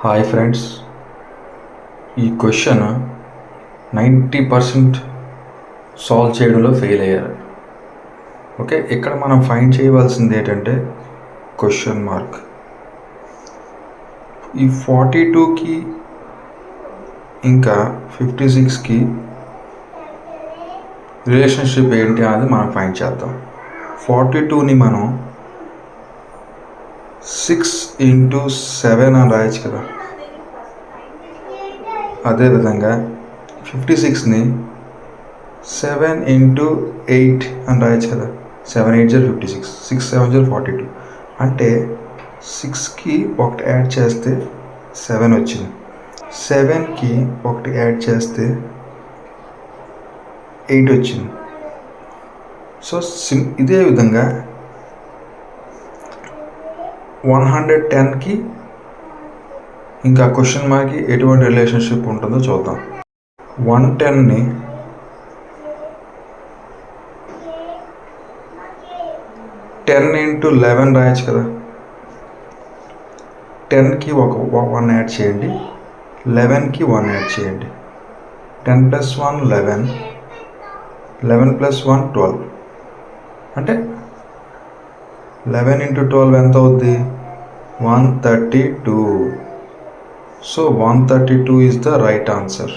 Hi friends, ఈ question 90% solve చేయడంలో fail అయ్యారు. ఓకే, ఇక్కడ మనం ఫైండ్ చేయవలసింది ఏంటంటే క్వశ్చన్ మార్క్. ఈ 42కి ఇంకా 56కి రిలేషన్షిప్ ఏంటి అనేది మనం ఫైండ్ చేద్దాం. 42ని మనం 6 into 7 అని రాయొచ్చు కదా. అదేవిధంగా 56ని 7 into 8 అని రాయొచ్చు కదా. 7 8 0 56, 6 7 0 42. అంటే 6కి ఒకటి యాడ్ చేస్తే 7 వచ్చింది, 7కి ఒకటి యాడ్ చేస్తే 8 వచ్చింది. సో ఇదే విధంగా 110కి ఇంకా క్వశ్చన్ మార్క్కి ఎటువంటి రిలేషన్షిప్ ఉంటుందో చూద్దాం. 110ని 10 into 11 రాయొచ్చు కదా. 10కి ఒక 1 యాడ్ చేయండి, 11కి 1 యాడ్ చేయండి. 10 + 1 11, 11 + 1 12. అంటే 11 into 12 ఎంత అవుద్ది? 132. So 132 is the right answer.